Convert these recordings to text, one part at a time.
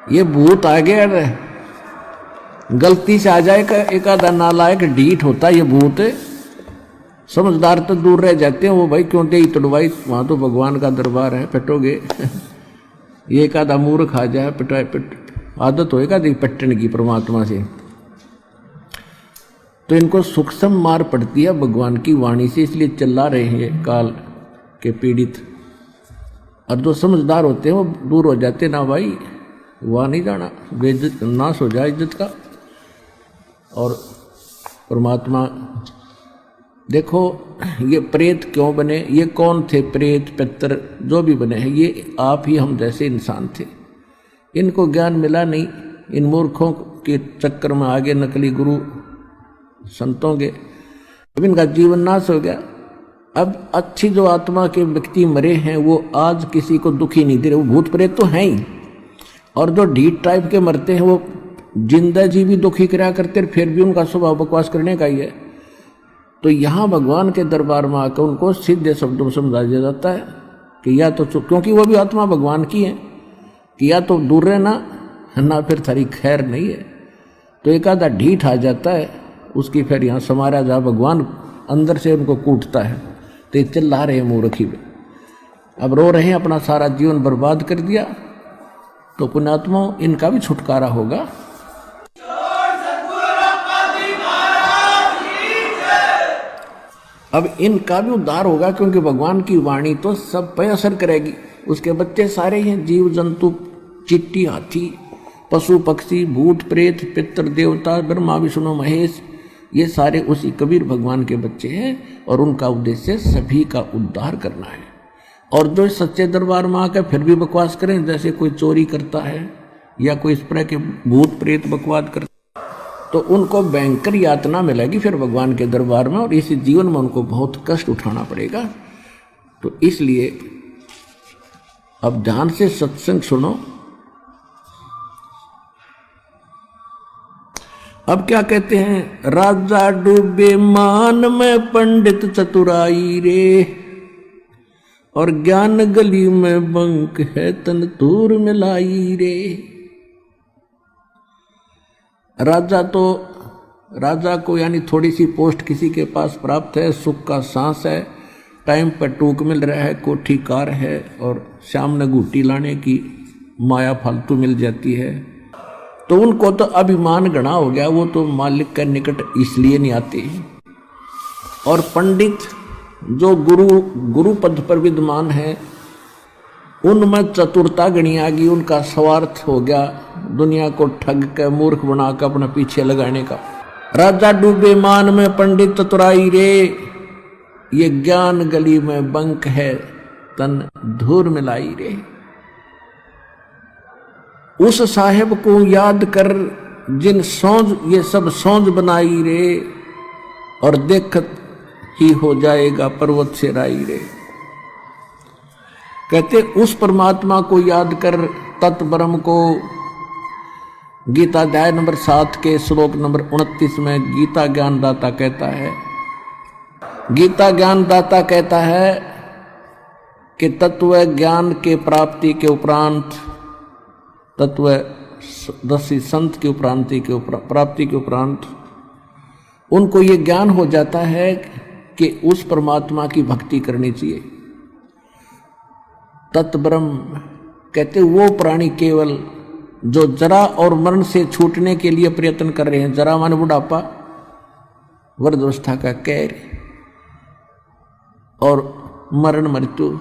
ये भूत आ गया रे, गलती से आ जाए एक आधा नालायक ढीठ होता ये भूत, समझदार तो दूर रह जाते हैं। वो भाई क्यों दे तड़वाई, वहां तो भगवान का दरबार है, पिटोगे। ये एक आधा मूर्ख आ जाए पिट आदत होएगा दी पट्टन की परमात्मा से, तो इनको सूक्ष्म मार पड़ती है भगवान की वाणी से, इसलिए चिल्ला रहे हैं काल के पीड़ित। और जो समझदार होते हैं वो दूर हो जाते, ना भाई वहाँ नहीं जाना, बेइज्जत नाश हो जाए इज्जत का। और परमात्मा देखो ये प्रेत क्यों बने, ये कौन थे प्रेत पितर जो भी बने हैं, ये आप ही हम जैसे इंसान थे। इनको ज्ञान मिला नहीं, इन मूर्खों के चक्कर में आगे नकली गुरु संतों के, अब इनका जीवन नाश हो गया। अब अच्छी जो आत्मा के व्यक्ति मरे हैं वो आज किसी को दुखी नहीं दे रहे, वो भूत प्रेत तो हैं ही। और जो ढीठ टाइप के मरते हैं वो जिंदा जी भी दुखी कराया करते, फिर भी उनका स्वभाव बकवास करने का ही है। तो यहाँ भगवान के दरबार में आकर उनको सीधे शब्दों में समझा दिया जाता है कि या तो, क्योंकि वो भी आत्मा भगवान की है, कि या तो दूर रहना ना फिर थारी खैर नहीं है। तो एक आधा ढीठ आ जाता है, उसकी फिर यहाँ समारा जा भगवान अंदर से उनको कूटता है। तो ये चिल्ला रहे हैं मूर्खी में, अब रो रहे हैं, अपना सारा जीवन बर्बाद कर दिया। तो पुण्यात्माओं इनका भी छुटकारा होगा। अब इनका भी उद्धार होगा, क्योंकि भगवान की वाणी तो सब पे असर करेगी। उसके बच्चे सारे हैं, जीव जंतु, चिट्टी, हाथी, पशु पक्षी, भूत प्रेत, पितर देवता, ब्रह्मा विष्णु महेश, ये सारे उसी कबीर भगवान के बच्चे हैं। और उनका उद्देश्य सभी का उद्धार करना है। और जो सच्चे दरबार में आकर फिर भी बकवास करें, जैसे कोई चोरी करता है या कोई इस तरह के भूत प्रेत बकवास करता, तो उनको भयंकर यातना मिलेगी फिर भगवान के दरबार में, और इस जीवन में उनको बहुत कष्ट उठाना पड़ेगा। तो इसलिए अब ध्यान से सत्संग सुनो। अब क्या कहते हैं, राजा डूबे मान में पंडित चतुराई रे, और ज्ञान गली में बंक है तन दूर मिलाई रे। राजा को यानी थोड़ी सी पोस्ट किसी के पास प्राप्त है, सुख का सांस है, टाइम पर टूक मिल रहा है, कोठी कार है, और शाम ने घूटी लाने की माया फालतू मिल जाती है, तो उनको तो अभिमान गणा हो गया, वो तो मालिक के निकट इसलिए नहीं आते। और पंडित जो गुरु पद पर विद्यमान है, उनमें चतुरता गणी आ गई, उनका स्वार्थ हो गया दुनिया को ठग के मूर्ख बनाकर अपने पीछे लगाने का। राजा डूबे मान में पंडित चतुराई रे, ये ज्ञान गली में बंक है तन धूर मिलाई रे। उस साहेब को याद कर जिन सौंज ये सब सौंज बनाई रे, और देखत ही हो जाएगा पर्वत से राई रे। कहते उस परमात्मा को याद कर, तत् ब्रह्म को। गीता अध्याय नंबर 7 के श्लोक नंबर 29 में गीता ज्ञानदाता कहता है, गीता ज्ञानदाता कहता है कि तत्व ज्ञान के प्राप्ति के उपरांत, तत्वदर्शी संत की प्राप्ति के उपरांत उनको ये ज्ञान हो जाता है कि उस परमात्मा की भक्ति करनी चाहिए। तत्ब्रह्म कहते वो प्राणी केवल जो जरा और मरण से छूटने के लिए प्रयत्न कर रहे हैं। जरा माने बुढ़ापा, वृद्धावस्था का कैर, और मरण मृत्यु।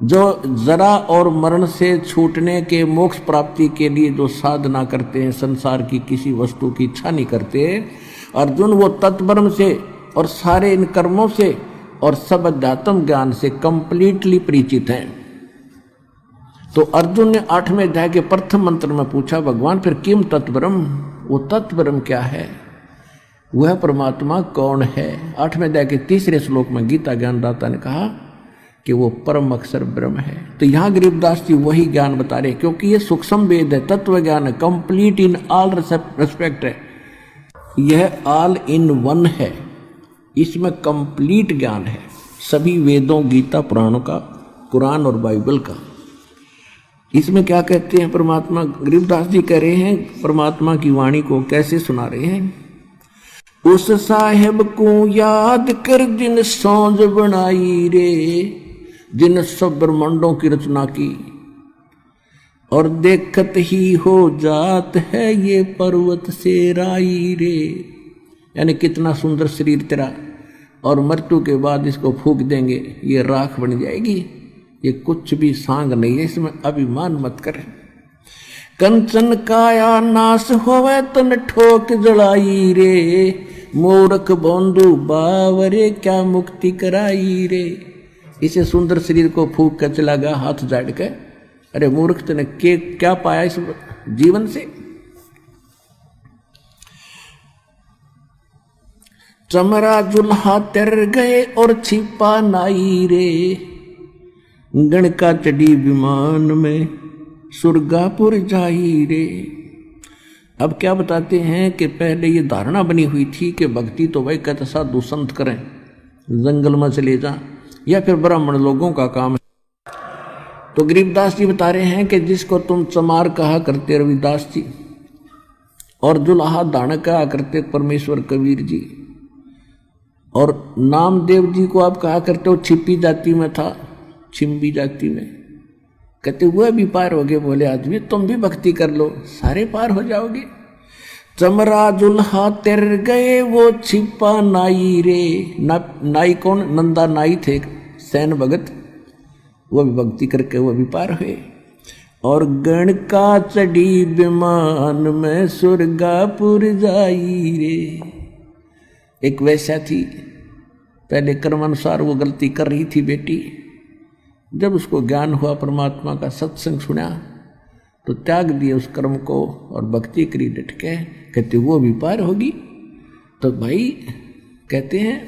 जो जरा और मरण से छूटने के मोक्ष प्राप्ति के लिए जो साधना करते हैं, संसार की किसी वस्तु की इच्छा नहीं करते, अर्जुन वो तत्ब्रह्म से और सारे इन कर्मों से और सब अध्यात्म ज्ञान से कंप्लीटली परिचित हैं। तो अर्जुन ने 8वें अध्याय के प्रथम मंत्र में पूछा, भगवान फिर किम तत्ब्रह्म, वो तत्ब्रह्म क्या है, वह परमात्मा कौन है। 8वें अध्याय के 3रे श्लोक में गीता ज्ञानदाता ने कहा कि वो परम अक्षर ब्रह्म है। तो यहाँ गरीबदास जी वही ज्ञान बता रहे, क्योंकि ये सूक्ष्म वेद है, तत्व ज्ञान है, कंप्लीट इन ऑल रेस्पेक्ट है, यह ऑल इन वन है, इसमें कंप्लीट ज्ञान है सभी वेदों, गीता, पुराणों का कुरान और बाइबल का। इसमें क्या कहते हैं परमात्मा, गरीबदास जी कह रहे हैं परमात्मा की वाणी को कैसे सुना रहे हैं। उस साहेब को याद कर जिन सौंज बनाई रे, जिन सब ब्रह्मांडों की रचना की, और देखत ही हो जात है ये पर्वत से राई रे। यानी कितना सुंदर शरीर तेरा, और मृत्यु के बाद इसको फूंक देंगे, ये राख बन जाएगी। ये कुछ भी सांग नहीं है, इसमें अभिमान मत कर। कंचन काया नाश होवे तन ठोक जड़ाई रे, मूर्ख बोंदू बावरे क्या मुक्ति कराई रे। इसे सुंदर शरीर को फूंक कर चला गया हाथ झाड़ के। अरे मूर्ख, तूने क्या पाया इस जीवन से। चमरा जुल्हा तर गए और छिपा नाई रे, गणका चढ़ी विमान में सुरगापुर जाई रे। अब क्या बताते हैं कि पहले ये धारणा बनी हुई थी कि भक्ति तो वही कहते साधु संत करें, जंगल में चले जा, या फिर ब्राह्मण लोगों का काम है। तो गरीबदास जी बता रहे हैं कि जिसको तुम चमार कहा करते रविदास जी, और जुल्हा दान कहा करते परमेश्वर कबीर जी, और नामदेव जी को आप कहा करते हो छिपी जाति में था, छिम्बी जाति में, कहते हुए भी पार हो गए। बोले आदमी तुम भी भक्ति कर लो, सारे पार हो जाओगे। चमरा जुल्हा तर गए वो छिपा नाई रे। नाई कौन? नंदा नाई थे सैन भगत, वो भी भक्ति करके वो भी पार हुए। और गण का चढ़ी विमान में सुरगापुर जाई रे। एक वैसा थी, पहले कर्मानुसार वो गलती कर रही थी बेटी, जब उसको ज्ञान हुआ परमात्मा का, सत्संग सुना, तो त्याग दिए उस कर्म को और भक्ति करी डट के। कहते वो भी पार होगी। तो भाई कहते हैं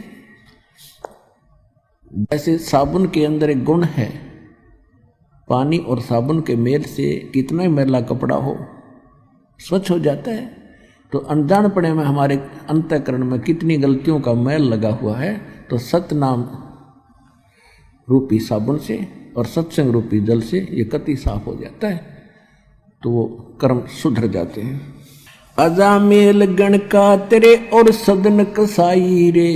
जैसे साबुन के अंदर एक गुण है, पानी और साबुन के मेल से कितना ही मैला कपड़ा हो स्वच्छ हो जाता है। तो अनजानपणे में हमारे अंतःकरण में कितनी गलतियों का मैल लगा हुआ है, तो सतनाम रूपी साबुन से और सत्संग रूपी जल से ये कति साफ हो जाता है, तो वो कर्म सुधर जाते हैं। अजामेल गण का तेरे और सदन कसाई रे।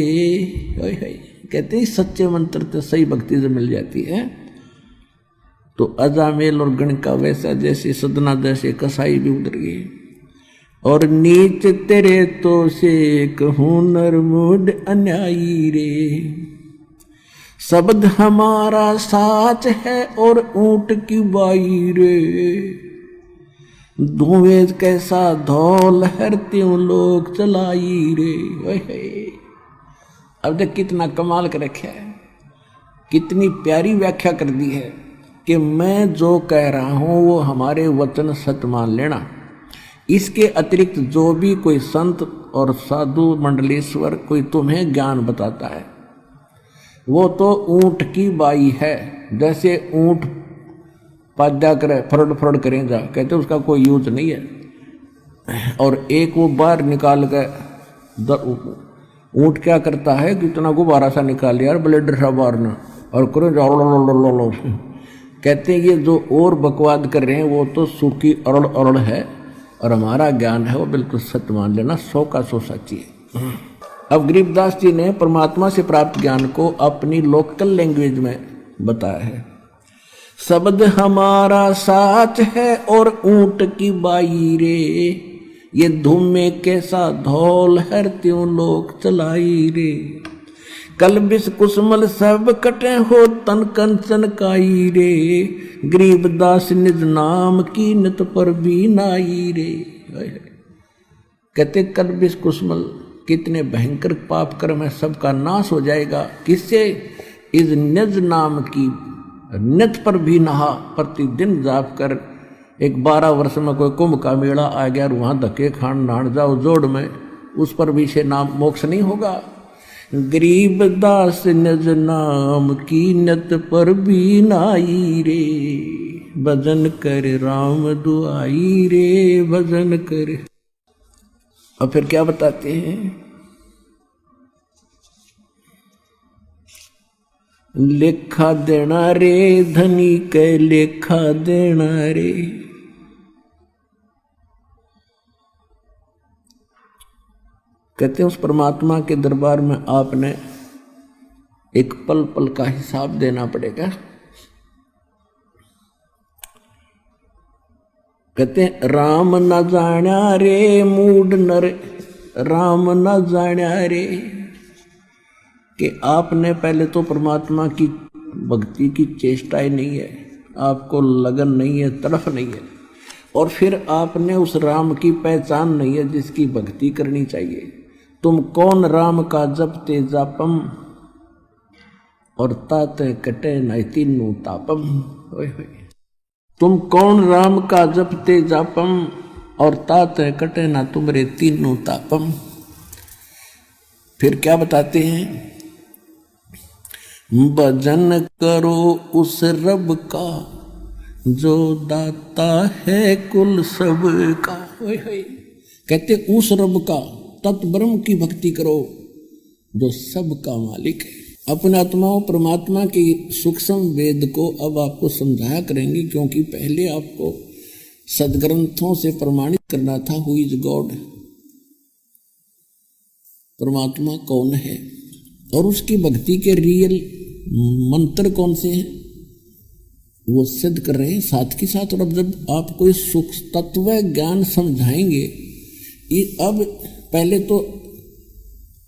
कहते हैं सच्चे मंत्र तो सही भक्ति से मिल जाती है। तो अजामेल और गण का वैसा जैसे सदना जैसे कसाई भी उधर गए। और नीच तेरे तो से कहूं नरमुड अन्यायी रे, शब्द हमारा साच है और ऊंट की बाई रे, धुएं कैसा धौल हर त्यों लोग चलाई रे। अब देख कितना कमाल कर रखा है, कितनी प्यारी व्याख्या कर दी है कि मैं जो कह रहा हूं वो हमारे वचन सत्य मान लेना। इसके अतिरिक्त जो भी कोई संत और साधु मंडलेश्वर कोई तुम्हें ज्ञान बताता है, वो तो ऊंट की बाई है। जैसे ऊंट पाजा करे, फरड़ फरड़ करें जा, कहते उसका कोई यूज नहीं है। और एक वो बाहर निकाल कर ऊंट क्या करता है कि इतना गुब्बारा सा निकाल लिया ब्लेडर सा बाहर ना, और करो जाओ। कहते हैं ये जो और बकवाद कर रहे हैं वो तो सूखी अरड़ अरड़ है, और हमारा ज्ञान है वो बिल्कुल सत्य मान लेना, 100 का 100 सच्ची है। अब गरीबदास जी ने परमात्मा से प्राप्त ज्ञान को अपनी लोकल लैंग्वेज में बताया है। शब्द हमारा साच है और ऊंट की बाई रे, ये धूम में कैसा धौल हर त्यों लोग चलाई रे, कल बिस कुसमल सब कटे हो तन कंचन काई रे, गरीबदास निज नाम की नित पर भी नाई रे। कहते कल बिस कुसमल, कितने भयंकर पाप कर्म है, सबका नाश हो जाएगा। किससे? इस निज नाम की नित पर भी नहा, प्रतिदिन जाप कर। एक 12 वर्ष में कोई कुंभ का मेला आ गया और वहां धक्के खान नाड़ जाओ जोड़ में, उस पर भी से नाम मोक्ष नहीं होगा। गरीबदास निज नाम की नित पर भी नाई रे, भजन कर राम दुआई रे, भजन कर। और फिर क्या बताते हैं? लेखा देना रे धनी के लेखा देना रे। कहते हैं उस परमात्मा के दरबार में आपने एक पल पल का हिसाब देना पड़ेगा। कहते हैं राम न जाना रे मूड नर, राम न जाना रे, कि आपने पहले तो परमात्मा की भक्ति की चेष्टा ही नहीं है, आपको लगन नहीं है, तड़फ नहीं है, और फिर आपने उस राम की पहचान नहीं है जिसकी भक्ति करनी चाहिए। तुम कौन राम का जपते जापम, और ताते कटे न तीनों तापम। ओए होए, तुम कौन राम का जपते जापम, और ताते कटे ना तुमरे तीनों तापम। फिर क्या बताते हैं, भजन करो उस रब का जो दाता है कुल सब का। ओए होए, कहते उस रब का, तत् ब्रह्म की भक्ति करो जो सब का मालिक है। अपने आत्माओं परमात्मा की सूक्ष्म वेद को अब आपको समझाया करेंगे, क्योंकि पहले आपको सदग्रंथों से प्रमाणित करना था हु इज गॉड, परमात्मा कौन है, और उसकी भक्ति के रियल मंत्र कौन से हैं वो सिद्ध कर रहे हैं साथ के साथ। और अब जब आपको इस सूक्ष्म तत्व ज्ञान समझाएंगे, अब पहले तो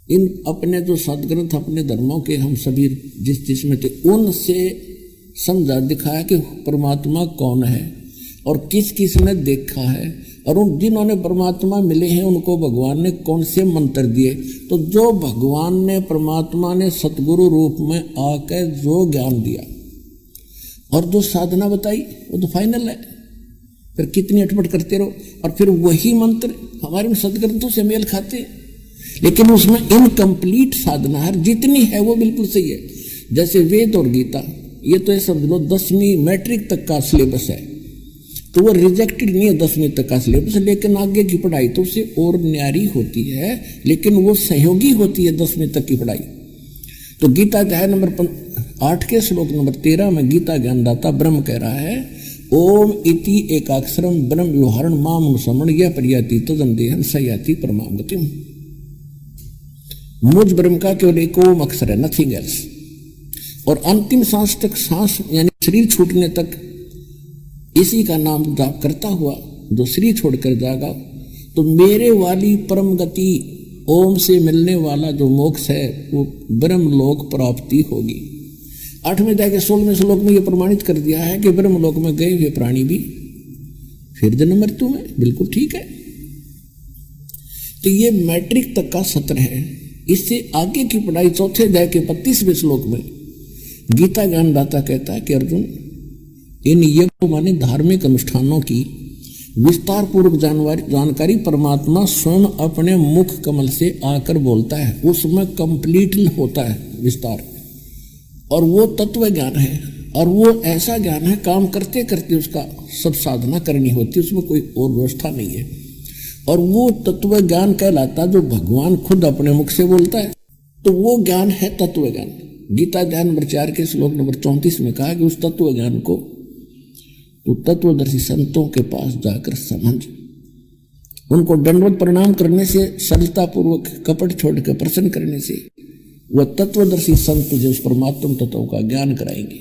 इन अपने जो सदग्रंथ अपने धर्मों के हम सभी जिस में थे उनसे समझा दिखाया कि परमात्मा कौन है और किस किस ने देखा है, और उन जिन्होंने परमात्मा मिले हैं उनको भगवान ने कौन से मंत्र दिए। तो जो भगवान ने परमात्मा ने सतगुरु रूप में आकर जो ज्ञान दिया और जो साधना बताई वो तो फाइनल है। फिर कितनी अटपट करते रहो, और फिर वही मंत्र हमारे सदग्रंथों से मेल खाते हैं, लेकिन उसमें इनकम्प्लीट साधना है। जितनी है वो बिल्कुल सही है, जैसे वेद और गीता, ये तो ये समझ लो 10वीं मैट्रिक तक का सिलेबस है, तो वो रिजेक्टेड नहीं है 10वीं तक का सिलेबस, लेकिन आगे की पढ़ाई तो उससे और न्यारी होती है, लेकिन वो सहयोगी होती है 10वीं तक की पढ़ाई। तो गीता अध्याय नंबर 8 के श्लोक नंबर 13 में गीता ज्ञानदाता ब्रह्म कह रहा है, ओम इति एकाक्षरम ब्रह्म व्यवहारण माम समण यह प्रयाति तदन देहन सयाति परमाम गतिम। मुझ ब्रह्म का केवल एक ओम अक्षर है, नथिंग एल्स। और अंतिम सांस तक, सांस यानी शरीर छूटने तक इसी का नाम जाप करता हुआ जो शरीर छोड़कर जाएगा तो मेरे वाली परम गति ओम से मिलने वाला जो मोक्ष है वो ब्रह्मलोक प्राप्ति होगी। 8वें अध्याय के 16वें श्लोक में यह प्रमाणित कर दिया है कि ब्रह्मलोक में गए हुए प्राणी भी फिर जन्म मृत्यु में, बिल्कुल ठीक है। तो ये मैट्रिक तक का सत्र है। इससे आगे की पढ़ाई 4थे अध्याय के 35वें श्लोक में गीता ज्ञानदाता कहता है कि अर्जुन, इन यज्ञों माने धार्मिक अनुष्ठानों की विस्तार पूर्वक जानकारी परमात्मा स्वयं अपने मुख कमल से आकर बोलता है, उसमें कंप्लीट होता है विस्तार, और वो तत्व ज्ञान है, और वो ऐसा ज्ञान है काम करते करते उसका सब साधना करनी होती है, उसमें कोई और व्यवस्था नहीं है। और वो तत्व ज्ञान कहलाता जो भगवान खुद अपने मुख से बोलता है, तो वो ज्ञान है तत्व ज्ञान। गीता अध्याय नंबर 4 के श्लोक नंबर 34 में कहा कि उस तत्व ज्ञान को तो तत्वदर्शी संतों के पास जाकर समझ, उनको दंडवत प्रणाम करने से, सरलता पूर्वक कपट छोड़कर प्रसन्न करने से वह तत्वदर्शी संत जो उस परमात्म तत्व का ज्ञान कराएंगे।